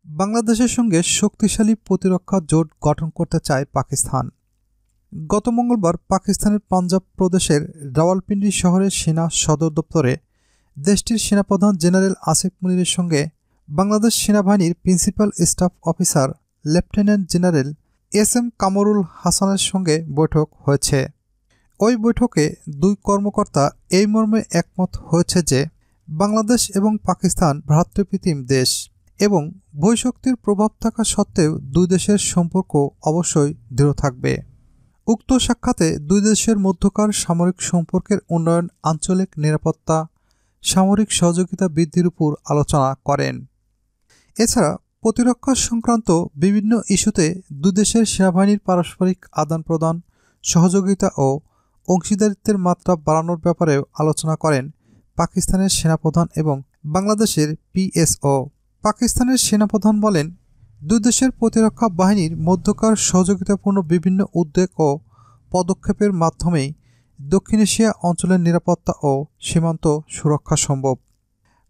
বাংলাদেশের সঙ্গে শক্তিশালী প্রতিরক্ষা জোট গঠন করতে চায় পাকিস্তান। গত মঙ্গলবার পাকিস্তানের পাঞ্জাব প্রদেশের রাওয়ালপিন্ডি শহরের সেনা সদর দপ্তরে দেশটির সেনাপ্রধান জেনারেল আসিফ মুনিরের সঙ্গে বাংলাদেশ সেনাবাহিনীর principal staff officer lieutenant general SM. Kamrul হাসানের সঙ্গে বৈঠক হয়েছে। ওই বৈঠকে দুই কর্মকর্তা এই মর্মে একমত হয়েছে যে বাংলাদেশ এবং পাকিস্তান ভ্রাতৃপ্রতিম দেশ এবং বৈশক্তির প্রভাব থাকা সত্ত্বেও দুই দেশের সম্পর্ক অবশ্যই দৃঢ় থাকবে। উক্ত সাক্ষাতে দুই দেশের মধ্যকার সামরিক সম্পর্কের উন্নয়ন, আঞ্চলিক নিরাপত্তা, সামরিক সহযোগিতা বৃদ্ধির উপর আলোচনা করেন। এছাড়া প্রতিরক্ষা সংক্রান্ত বিভিন্ন ইস্যুতে দুই দেশের সেনাবাহিনীর পারস্পরিক আদান প্রদান, সহযোগিতা ও অংশীদারিত্বের মাত্রা বাড়ানোর ব্যাপারেও আলোচনা করেন পাকিস্তানের সেনাপ্রধান এবং বাংলাদেশের পিএসও। পাকিস্তানের সেনাপ্রধান বলেন, দুই দেশের প্রতিরক্ষা বাহিনীর মধ্যকার সহযোগিতাপূর্ণ বিভিন্ন উদ্যোগ ও পদক্ষেপের মাধ্যমেই দক্ষিণ এশিয়া অঞ্চলের নিরাপত্তা ও সীমান্ত সুরক্ষা সম্ভব।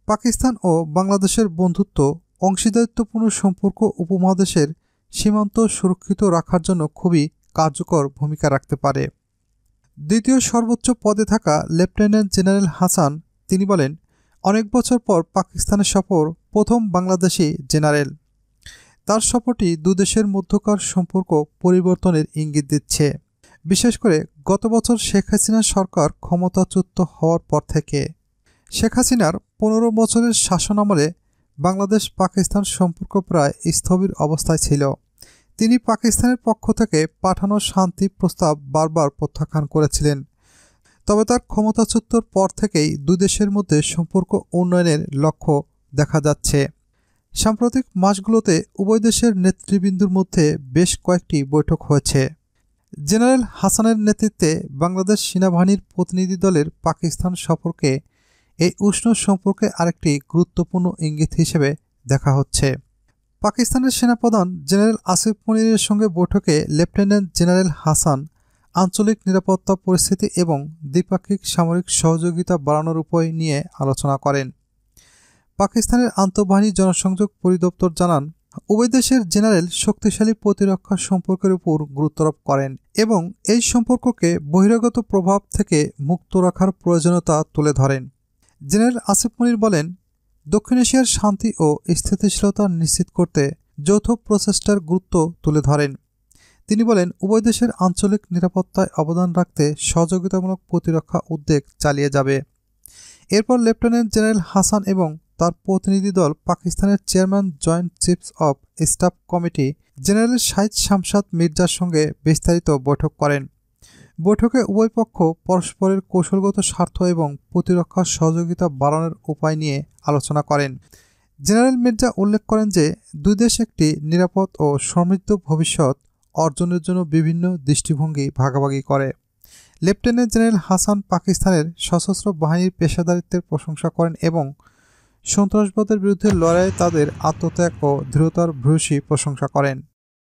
পাকিস্তান ও বাংলাদেশের বন্ধুত্ব, অংশীদারিত্বপূর্ণ সম্পর্ক উপমহাদেশের সীমান্ত সুরক্ষিত রাখার জন্য খুবই কার্যকর ভূমিকা রাখতে পারে। দ্বিতীয় সর্বোচ্চ পদে থাকা লেফটেন্যান্ট জেনারেল হাসান তিনি বলেন, অনেক বছর পর পাকিস্তানের সফর প্রথম বাংলাদেশি জেনারেল। তার সফরটি দুদেশের মধ্যকার সম্পর্ক পরিবর্তনের ইঙ্গিত দিচ্ছে, বিশেষ করে গত বছর শেখ হাসিনা সরকার ক্ষমতাচ্যুত হওয়ার পর থেকে। শেখ হাসিনার 15 বছরের শাসনামলে বাংলাদেশ পাকিস্তান সম্পর্ক প্রায় স্থবির অবস্থায় ছিল। তিনি পাকিস্তানের পক্ষ থেকে পাঠানো শান্তি প্রস্তাব বারবার প্রত্যাখ্যান করেছিলেন। তবে তার ক্ষমতাচ্যুতর পর থেকেই দুই দেশের মধ্যে সম্পর্ক উন্নয়নের লক্ষ্য দেখা যাচ্ছে। সাম্প্রতিক মাসগুলোতে উভয় দেশের নেতৃবৃন্দুর মধ্যে বেশ কয়েকটি বৈঠক হয়েছে। জেনারেল হাসানের নেতৃত্বে বাংলাদেশ সেনাবাহিনীর প্রতিনিধি দলের পাকিস্তান সফরকে এই উষ্ণ সম্পর্কে আরেকটি গুরুত্বপূর্ণ ইঙ্গিত হিসেবে দেখা হচ্ছে। পাকিস্তানের সেনাপ্রধান জেনারেল আসিফ মুনিরের সঙ্গে বৈঠকে লেফটেন্যান্ট জেনারেল হাসান আঞ্চলিক নিরাপত্তা পরিস্থিতি এবং দ্বিপাক্ষিক সামরিক সহযোগিতা বাড়ানোর উপায় নিয়ে আলোচনা করেন। পাকিস্তানের আন্তঃবাহিনী জনসংযোগ পরিদপ্তর জানান, উভয় দেশের জেনারেল শক্তিশালী প্রতিরক্ষা সম্পর্কের উপর গুরুত্বারোপ করেন এবং এই সম্পর্ককে বহিরাগত প্রভাব থেকে মুক্ত রাখার প্রয়োজনীয়তা তুলে ধরেন। জেনারেল আসিফ মুনির বলেন, দক্ষিণ এশিয়ার শান্তি ও স্থিতিশীলতা নিশ্চিত করতে যৌথ প্রচেষ্টার গুরুত্ব তুলে ধরেন। তিনি বলেন, উভয় দেশের আঞ্চলিক নিরাপত্তায় অবদান রাখতে সহযোগিতামূলক প্রতিরক্ষা উদ্যোগ চালিয়ে যাবে। এরপর লেফটেন্যান্ট জেনারেল হাসান এবং তার প্রতিনিধি দল পাকিস্তানের chairman joint chiefs of staff committee general Shahid Shamshad মির্জার সঙ্গে বিস্তারিত বৈঠক করেন। বৈঠকে উভয় পক্ষ পরস্পরের কৌশলগত স্বার্থ এবং প্রতিরক্ষা সহযোগিতা বাড়ানোর উপায় নিয়ে আলোচনা করেন। জেনারেল মির্জা উল্লেখ করেন যে দুই দেশ একটি নিরাপদ ও সমৃদ্ধ ভবিষ্যৎ অর্জনের জন্য বিভিন্ন দৃষ্টিভঙ্গি ভাগাভাগি করে। লেফটেন্যান্ট জেনারেল হাসান পাকিস্তানের সশস্ত্র বাহিনীর পেশাদারিত্বের প্রশংসা করেন এবং সন্ত্রাসবাদের বিরুদ্ধে লড়াইয়ে তাদের আত্মত্যাগ ও দৃঢ়তার ভূয়সী প্রশংসা করেন।